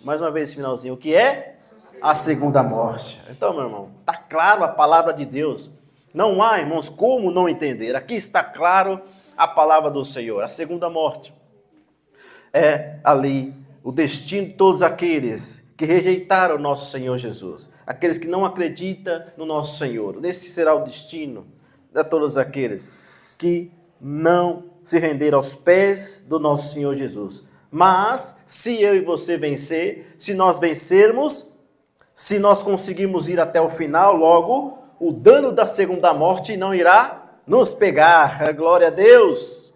Speaker 1: Mais uma vez esse finalzinho, o que é? A segunda morte. Então, meu irmão, está claro a palavra de Deus. Não há, irmãos, como não entender. Aqui está claro a palavra do Senhor. A segunda morte é ali o destino de todos aqueles que rejeitaram o nosso Senhor Jesus. Aqueles que não acreditam no nosso Senhor. Esse será o destino de todos aqueles que não se renderam aos pés do nosso Senhor Jesus. Mas, se eu e você vencer, se nós vencermos, se nós conseguirmos ir até o final, logo, o dano da segunda morte não irá nos pegar. Glória a Deus!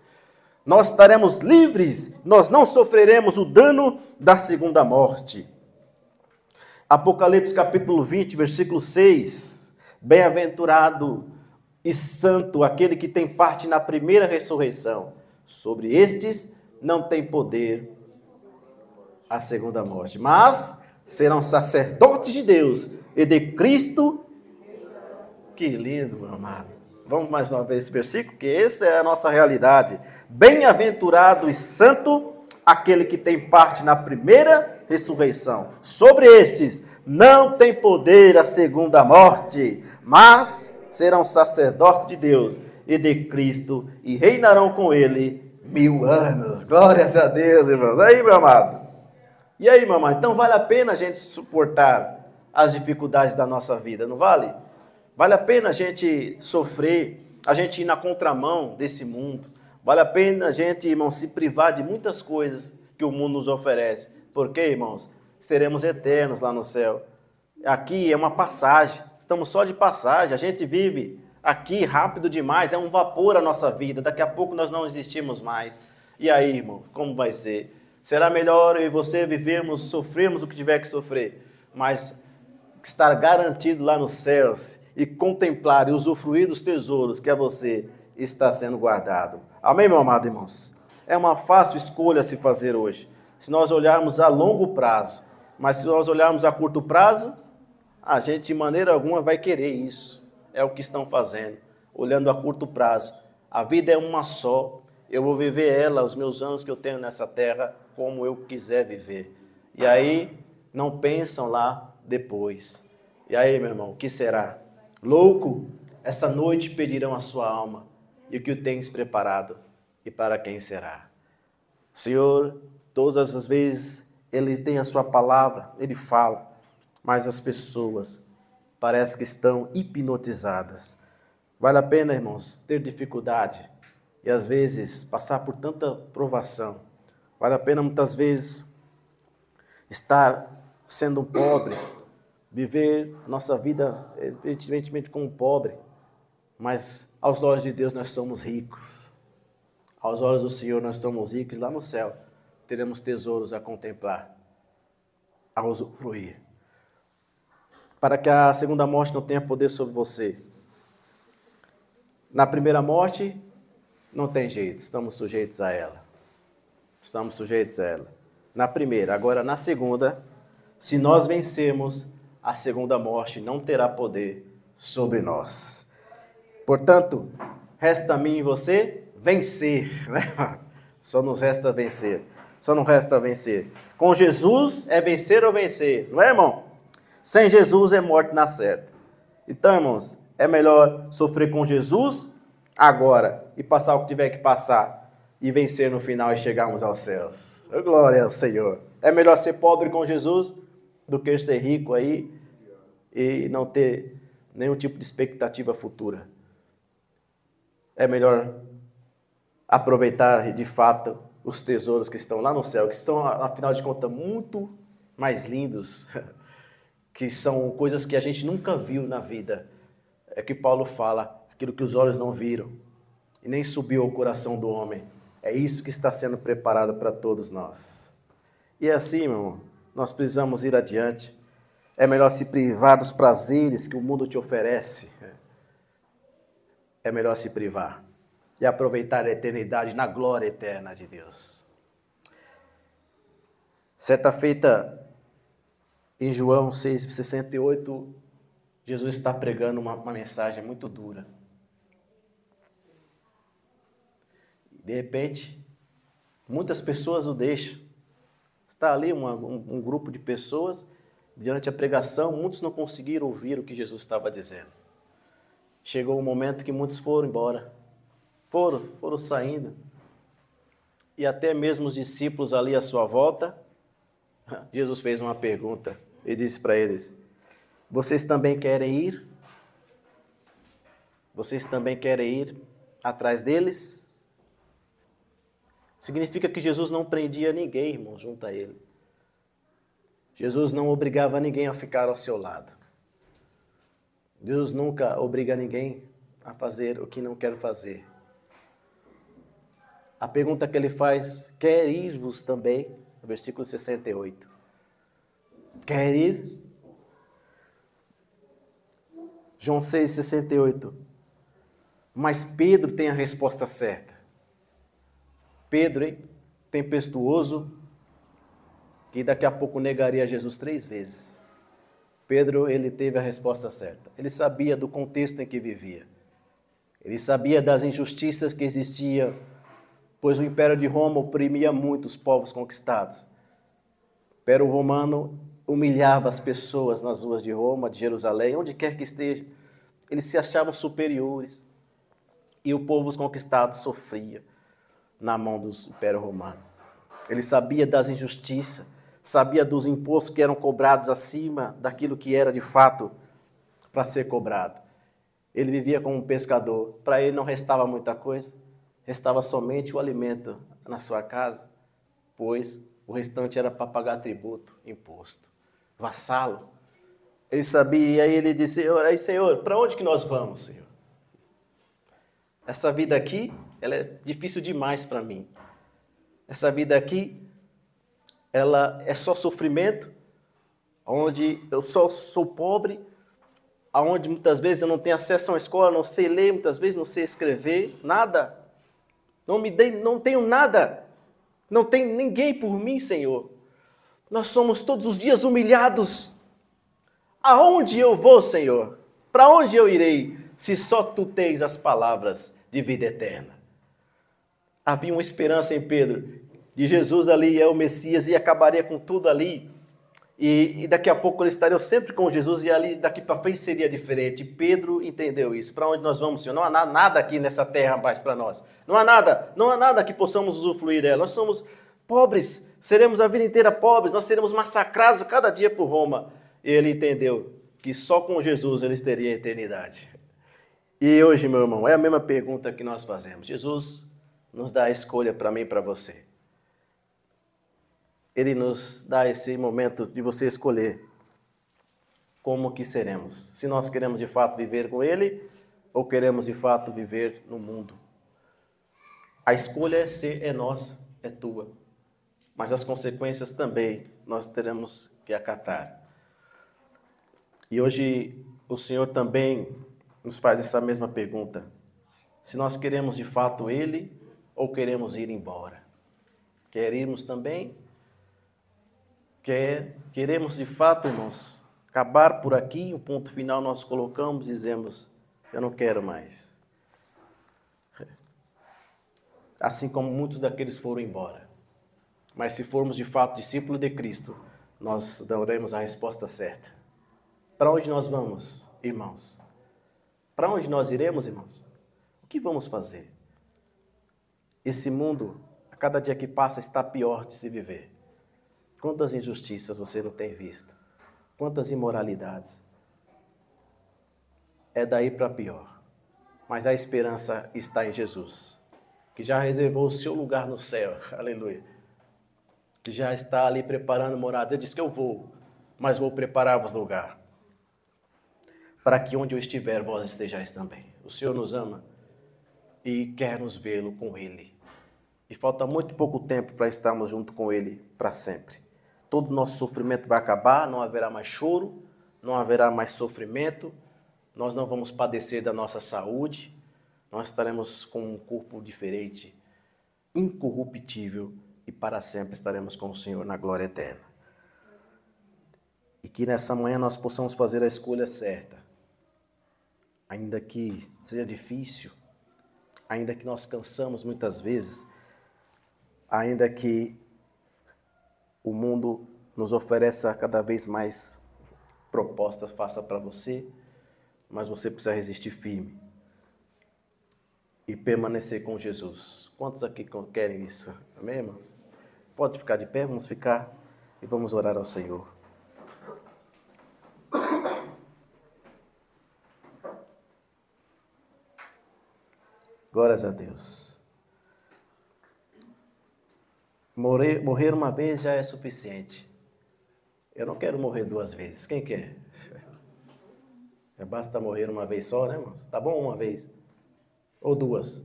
Speaker 1: Nós estaremos livres, nós não sofreremos o dano da segunda morte. Apocalipse capítulo 20, versículo 6. Bem-aventurado e santo aquele que tem parte na primeira ressurreição. Sobre estes não tem poder a segunda morte, mas serão sacerdotes de Deus e de Cristo. Que lindo, meu amado. Vamos mais uma vez esse versículo, que essa é a nossa realidade. Bem-aventurado e santo aquele que tem parte na primeira ressurreição. Sobre estes não tem poder a segunda morte, mas serão sacerdotes de Deus e de Cristo e reinarão com ele 1000 anos. Glórias a Deus, irmãos. Aí, meu amado. E aí, meu amado? Então vale a pena a gente suportar as dificuldades da nossa vida, não vale? Vale a pena a gente sofrer, a gente ir na contramão desse mundo. Vale a pena a gente, irmãos, se privar de muitas coisas que o mundo nos oferece. Porque, irmãos, seremos eternos lá no céu. Aqui é uma passagem, estamos só de passagem. A gente vive aqui rápido demais, é um vapor a nossa vida. Daqui a pouco nós não existimos mais. E aí, irmão, como vai ser? Será melhor eu e você vivermos, sofrermos o que tiver que sofrer, mas estar garantido lá nos céus e contemplar e usufruir dos tesouros que a você está sendo guardado. Amém, meu amado, irmãos? É uma fácil escolha a se fazer hoje, se nós olharmos a longo prazo. Mas se nós olharmos a curto prazo, a gente de maneira alguma vai querer isso. É o que estão fazendo, olhando a curto prazo. A vida é uma só, eu vou viver ela, os meus anos que eu tenho nessa terra, como eu quiser viver. E aí, não pensam lá depois. E aí, meu irmão, o que será? Louco, essa noite pedirão a sua alma, e o que o tens preparado, e para quem será? O Senhor, todas as vezes, Ele tem a sua palavra, Ele fala, mas as pessoas parecem que estão hipnotizadas. Vale a pena, irmãos, ter dificuldade, e às vezes passar por tanta provação. Vale a pena muitas vezes estar sendo um pobre, viver nossa vida evidentemente como pobre, mas aos olhos de Deus nós somos ricos. Aos olhos do Senhor nós somos ricos, lá no céu teremos tesouros a contemplar, a usufruir. Para que a segunda morte não tenha poder sobre você. Na primeira morte não tem jeito, estamos sujeitos a ela. Estamos sujeitos a ela. Na primeira, agora na segunda, se nós vencermos, a segunda morte não terá poder sobre nós. Portanto, resta a mim e você vencer, né? Só nos resta vencer. Só não resta vencer. Com Jesus é vencer ou vencer, não é, irmão? Sem Jesus é morte na certa. Então, irmãos, é melhor sofrer com Jesus agora e passar o que tiver que passar e vencer no final e chegarmos aos céus. Glória ao Senhor. É melhor ser pobre com Jesus do que ser rico aí e não ter nenhum tipo de expectativa futura. É melhor aproveitar de fato os tesouros que estão lá no céu, que são, afinal de contas, muito mais lindos, que são coisas que a gente nunca viu na vida. É que Paulo fala, aquilo que os olhos não viram e nem subiu ao coração do homem. É isso que está sendo preparado para todos nós. E assim, meu irmão, nós precisamos ir adiante. É melhor se privar dos prazeres que o mundo te oferece. É melhor se privar e aproveitar a eternidade na glória eterna de Deus. Certa feita, em João 6,68, Jesus está pregando uma mensagem muito dura. De repente, muitas pessoas o deixam. Está ali um grupo de pessoas, diante da pregação, muitos não conseguiram ouvir o que Jesus estava dizendo. Chegou um momento que muitos foram embora, foram saindo. E até mesmo os discípulos ali à sua volta, Jesus fez uma pergunta e disse para eles: vocês também querem ir? Vocês também querem ir atrás deles? Significa que Jesus não prendia ninguém, irmão, junto a ele. Jesus não obrigava ninguém a ficar ao seu lado. Jesus nunca obriga ninguém a fazer o que não quer fazer. A pergunta que ele faz: quer ir-vos também? No versículo 68. Quer ir? João 6,68. Mas Pedro tem a resposta certa. Pedro, hein? Tempestuoso, que daqui a pouco negaria Jesus 3 vezes. Pedro, ele teve a resposta certa. Ele sabia do contexto em que vivia. Ele sabia das injustiças que existiam, pois o Império de Roma oprimia muito os povos conquistados. O Império Romano humilhava as pessoas nas ruas de Roma, de Jerusalém, onde quer que esteja. Eles se achavam superiores e o povo conquistado sofria na mão do Império Romano. Ele sabia das injustiças, sabia dos impostos que eram cobrados acima daquilo que era de fato para ser cobrado. Ele vivia como um pescador. Para ele não restava muita coisa, restava somente o alimento na sua casa, pois o restante era para pagar tributo, imposto, vassalo. Ele sabia, e aí ele disse: Senhor, para onde que nós vamos, Senhor? Essa vida aqui, ela é difícil demais para mim. Essa vida aqui, ela é só sofrimento, onde eu só sou pobre, onde muitas vezes eu não tenho acesso a uma escola, não sei ler, muitas vezes não sei escrever, nada. Não tenho nada. Não tem ninguém por mim, Senhor. Nós somos todos os dias humilhados. Aonde eu vou, Senhor? Para onde eu irei, se só Tu tens as palavras de vida eterna? Havia uma esperança em Pedro, de Jesus ali é o Messias e acabaria com tudo ali. E daqui a pouco eles estariam sempre com Jesus e ali daqui para frente seria diferente. Pedro entendeu isso. Para onde nós vamos, Senhor? Não há nada aqui nessa terra mais para nós. Não há nada que possamos usufruir dela. Nós somos pobres, seremos a vida inteira pobres, nós seremos massacrados cada dia por Roma. E ele entendeu que só com Jesus eles teriam a eternidade. E hoje, meu irmão, é a mesma pergunta que nós fazemos. Jesus nos dá a escolha para mim e para você. Ele nos dá esse momento de você escolher como que seremos. Se nós queremos de fato viver com Ele ou queremos de fato viver no mundo. A escolha é nossa, é tua. Mas as consequências também nós teremos que acatar. E hoje o Senhor também nos faz essa mesma pergunta. Se nós queremos de fato Ele ou queremos ir embora. Quer irmos também? Queremos de fato, irmãos, acabar por aqui, um ponto final nós colocamos, dizemos: eu não quero mais. Assim como muitos daqueles foram embora. Mas se formos de fato discípulos de Cristo, nós daremos a resposta certa. Para onde nós vamos, irmãos? Para onde nós iremos, irmãos? O que vamos fazer? Esse mundo, a cada dia que passa, está pior de se viver. Quantas injustiças você não tem visto? Quantas imoralidades? É daí para pior. Mas a esperança está em Jesus, que já reservou o seu lugar no céu. Aleluia. Que já está ali preparando morada. Ele disse que eu vou, mas vou preparar-vos lugar, para que onde eu estiver, vós estejais também. O Senhor nos ama e quer nos vê-lo com Ele. E falta muito pouco tempo para estarmos junto com Ele para sempre. Todo o nosso sofrimento vai acabar, não haverá mais choro, não haverá mais sofrimento, nós não vamos padecer da nossa saúde, nós estaremos com um corpo diferente, incorruptível, e para sempre estaremos com o Senhor na glória eterna. E que nessa manhã nós possamos fazer a escolha certa, ainda que seja difícil, ainda que nós cansamos muitas vezes, ainda que o mundo nos ofereça cada vez mais propostas, faça para você, mas você precisa resistir firme e permanecer com Jesus. Quantos aqui querem isso? Amém, irmãos? Pode ficar de pé, vamos ficar e vamos orar ao Senhor. Glórias a Deus. Morrer uma vez já é suficiente. Eu não quero morrer 2 vezes. Quem quer? Basta morrer uma vez só, né, irmãos? Tá bom uma vez? Ou 2?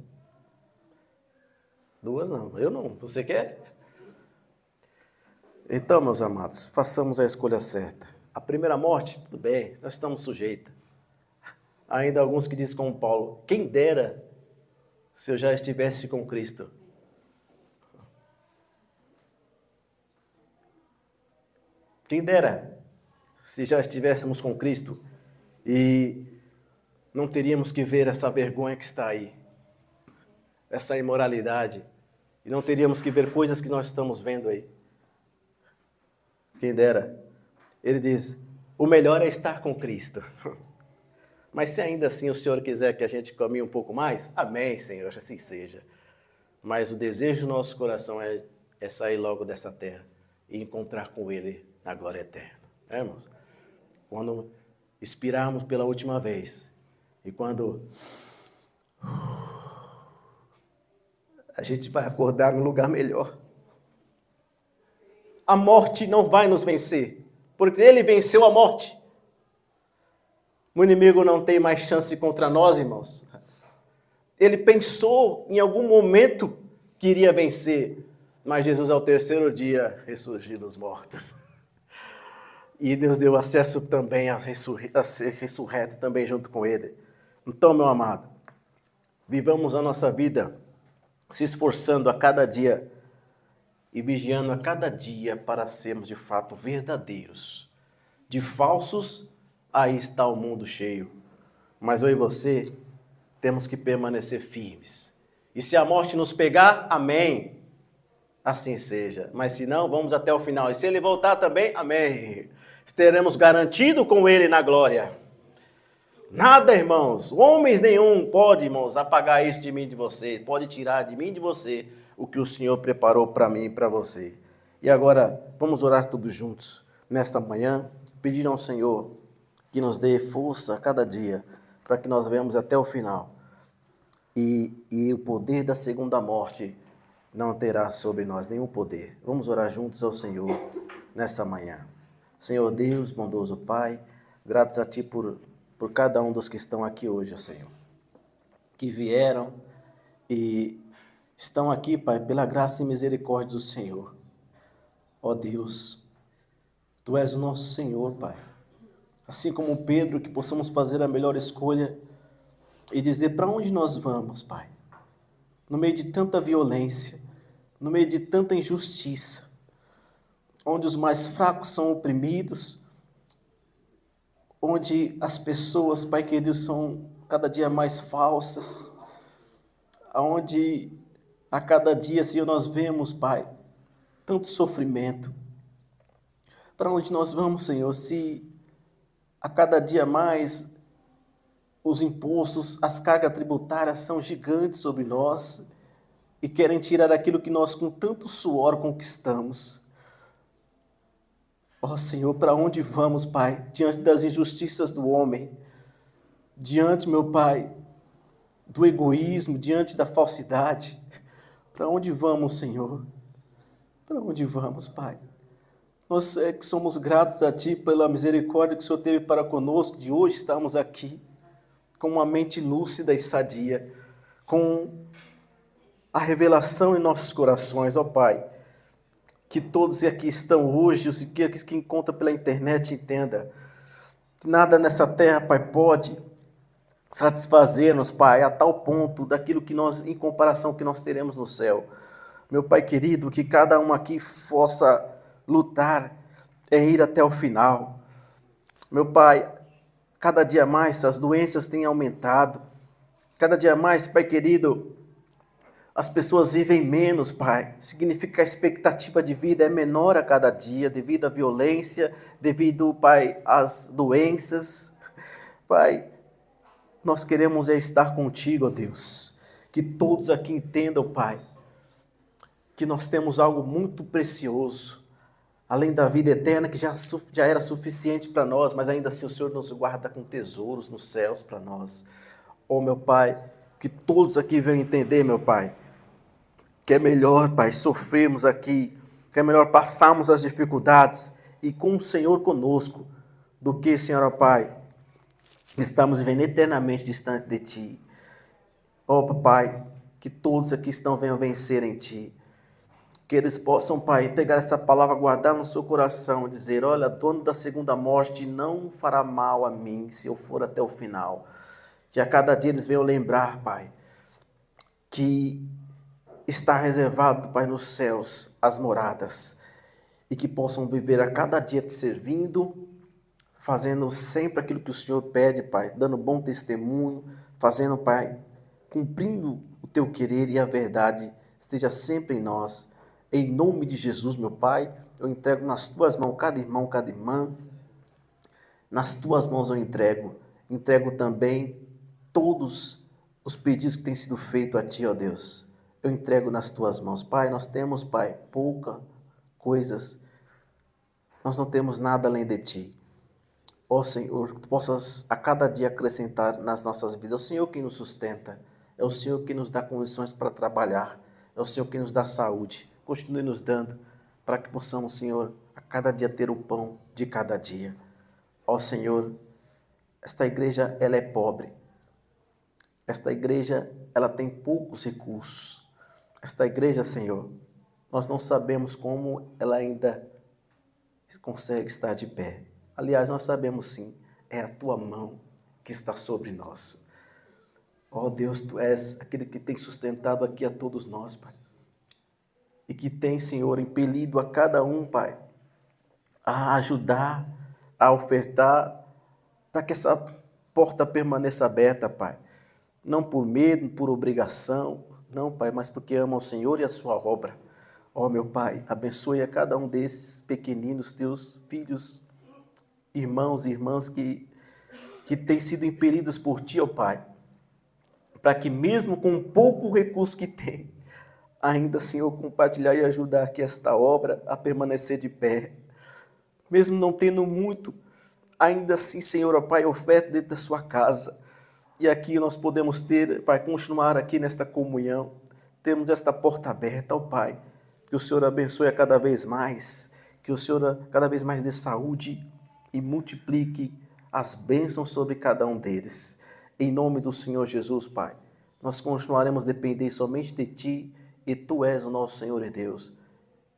Speaker 1: 2 não, eu não. Você quer? Então, meus amados, façamos a escolha certa. A primeira morte, tudo bem, nós estamos sujeitos. Há ainda alguns que dizem como Paulo, quem dera se eu já estivesse com Cristo. Quem dera se já estivéssemos com Cristo e não teríamos que ver essa vergonha que está aí, essa imoralidade, e não teríamos que ver coisas que nós estamos vendo aí. Quem dera. Ele diz, o melhor é estar com Cristo. Mas se ainda assim o Senhor quiser que a gente caminhe um pouco mais, amém, Senhor, assim seja. Mas o desejo do nosso coração é sair logo dessa terra e encontrar com Ele na glória eterna. É, irmãos? Quando expirarmos pela última vez e quando a gente vai acordar num lugar melhor. A morte não vai nos vencer, porque Ele venceu a morte. O inimigo não tem mais chance contra nós, irmãos. Ele pensou em algum momento que iria vencer, mas Jesus ao 3º ressurgiu dos mortos. E Deus deu acesso também a ser ressurreto também junto com Ele. Então, meu amado, vivamos a nossa vida se esforçando a cada dia e vigiando a cada dia para sermos de fato verdadeiros. De falsos, aí está o mundo cheio. Mas eu e você temos que permanecer firmes. E se a morte nos pegar, amém. Assim seja. Mas se não, vamos até o final. E se Ele voltar também, amém. Estaremos garantidos com Ele na glória. Nada, irmãos, homens nenhum pode, irmãos, apagar isso de mim e de você. Pode tirar de mim e de você o que o Senhor preparou para mim e para você. E agora, vamos orar todos juntos nesta manhã, pedir ao Senhor que nos dê força a cada dia, para que nós venhamos até o final. E o poder da segunda morte não terá sobre nós nenhum poder. Vamos orar juntos ao Senhor nessa manhã. Senhor Deus, bondoso Pai, gratos a Ti por cada um dos que estão aqui hoje, Senhor, que vieram e estão aqui, Pai, pela graça e misericórdia do Senhor. Ó Deus, Tu és o nosso Senhor, Pai. Assim como Pedro, que possamos fazer a melhor escolha e dizer para onde nós vamos, Pai. No meio de tanta violência, no meio de tanta injustiça, onde os mais fracos são oprimidos, onde as pessoas, Pai querido, são cada dia mais falsas, onde a cada dia, Senhor, nós vemos, Pai, tanto sofrimento. Para onde nós vamos, Senhor, se a cada dia mais os impostos, as cargas tributárias são gigantes sobre nós e querem tirar aquilo que nós com tanto suor conquistamos. Ó Senhor, para onde vamos, Pai, diante das injustiças do homem, diante, meu Pai, do egoísmo, diante da falsidade? Para onde vamos, Senhor? Para onde vamos, Pai? Nós é que somos gratos a Ti pela misericórdia que o Senhor teve para conosco, de hoje estamos aqui, com uma mente lúcida e sadia, com a revelação em nossos corações, ó Pai. Que todos que aqui estão hoje, os que encontram pela internet, entenda que nada nessa terra, Pai, pode satisfazer-nos, Pai, a tal ponto daquilo que nós, em comparação que nós teremos no céu. Meu Pai querido, que cada um aqui possa lutar em ir até o final. Meu Pai, Cada dia mais as doenças têm aumentado. Cada dia mais, Pai querido, as pessoas vivem menos, Pai. Significa que a expectativa de vida é menor a cada dia, devido à violência, devido, Pai, às doenças. Pai, nós queremos estar contigo, ó Deus. Que todos aqui entendam, Pai, que nós temos algo muito precioso, além da vida eterna que já era suficiente para nós, mas ainda assim o Senhor nos guarda com tesouros nos céus para nós. Oh, meu Pai, que todos aqui venham entender, meu Pai, que é melhor, Pai, sofrermos aqui, que é melhor passarmos as dificuldades e com o Senhor conosco, do que, Senhor, Pai, estamos vivendo eternamente distante de Ti. Oh, Pai, que todos aqui venham vencer em Ti. Que eles possam, Pai, pegar essa palavra, guardar no seu coração, dizer, olha, dono da segunda morte não fará mal a mim se eu for até o final. Que a cada dia eles venham lembrar, Pai, que está reservado, Pai, nos céus as moradas, e que possam viver a cada dia te servindo, fazendo sempre aquilo que o Senhor pede, Pai, dando bom testemunho, fazendo, Pai, cumprindo o teu querer e a verdade esteja sempre em nós. Em nome de Jesus, meu Pai, eu entrego nas tuas mãos cada irmão, cada irmã, nas tuas mãos eu entrego também todos os pedidos que têm sido feitos a Ti, ó Deus. Eu entrego nas Tuas mãos. Pai, nós temos, Pai, pouca coisas. Nós não temos nada além de Ti. Ó Senhor, que Tu possas a cada dia acrescentar nas nossas vidas. É o Senhor quem nos sustenta. É o Senhor que nos dá condições para trabalhar. É o Senhor que nos dá saúde. Continue nos dando para que possamos, Senhor, a cada dia ter o pão de cada dia. Ó Senhor, esta igreja, ela é pobre. Esta igreja, ela tem poucos recursos. Esta igreja, Senhor, nós não sabemos como ela ainda consegue estar de pé. Aliás, nós sabemos sim, é a Tua mão que está sobre nós. Ó Deus, Tu és aquele que tem sustentado aqui a todos nós, Pai. E que tem, Senhor, impelido a cada um, Pai, a ajudar, a ofertar, para que essa porta permaneça aberta, Pai. Não por medo, por obrigação, não, Pai, mas porque ama o Senhor e a sua obra. Ó, meu Pai, abençoe a cada um desses pequeninos, Teus filhos, irmãos e irmãs que têm sido impelidos por Ti, ó Pai, para que mesmo com pouco recurso que tem, ainda, Senhor, compartilhar e ajudar aqui esta obra a permanecer de pé. Mesmo não tendo muito, ainda assim, Senhor, ó Pai, oferta dentro da sua casa. E aqui nós podemos ter, Pai, continuar aqui nesta comunhão, termos esta porta aberta, ó Pai, que o Senhor abençoe a cada vez mais, que o Senhor cada vez mais dê saúde e multiplique as bênçãos sobre cada um deles. Em nome do Senhor Jesus, Pai, nós continuaremos a depender somente de Ti, e Tu és o nosso Senhor e Deus.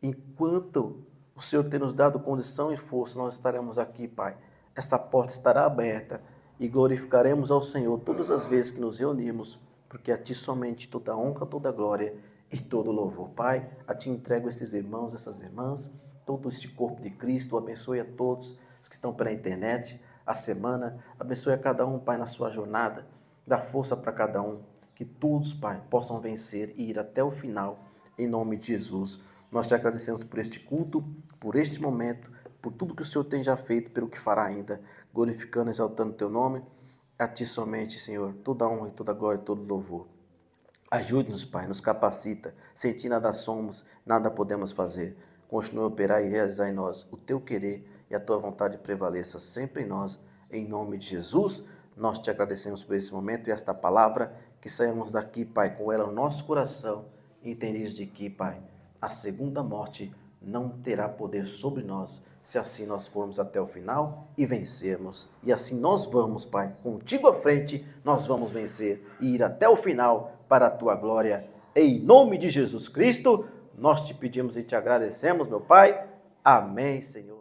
Speaker 1: Enquanto o Senhor tem nos dado condição e força, nós estaremos aqui, Pai. Esta porta estará aberta e glorificaremos ao Senhor todas as vezes que nos reunirmos, porque a Ti somente toda honra, toda glória e todo louvor. Pai, a Ti entrego esses irmãos, essas irmãs, todo este corpo de Cristo. Abençoe a todos os que estão pela internet, a semana. Abençoe a cada um, Pai, na sua jornada. Dá força para cada um. Que todos, Pai, possam vencer e ir até o final, em nome de Jesus. Nós Te agradecemos por este culto, por este momento, por tudo que o Senhor tem já feito, pelo que fará ainda, glorificando e exaltando o Teu nome. A Ti somente, Senhor, toda honra e toda glória e todo louvor. Ajude-nos, Pai, nos capacita. Sem Ti nada somos, nada podemos fazer. Continue a operar e realizar em nós o Teu querer e a Tua vontade prevaleça sempre em nós. Em nome de Jesus, nós Te agradecemos por esse momento e esta palavra, que saímos daqui, Pai, com ela no nosso coração, e entendidos de que, Pai, a segunda morte não terá poder sobre nós, se assim nós formos até o final e vencermos. E assim nós vamos, Pai, contigo à frente, nós vamos vencer e ir até o final para a Tua glória. Em nome de Jesus Cristo, nós Te pedimos e Te agradecemos, meu Pai. Amém, Senhor.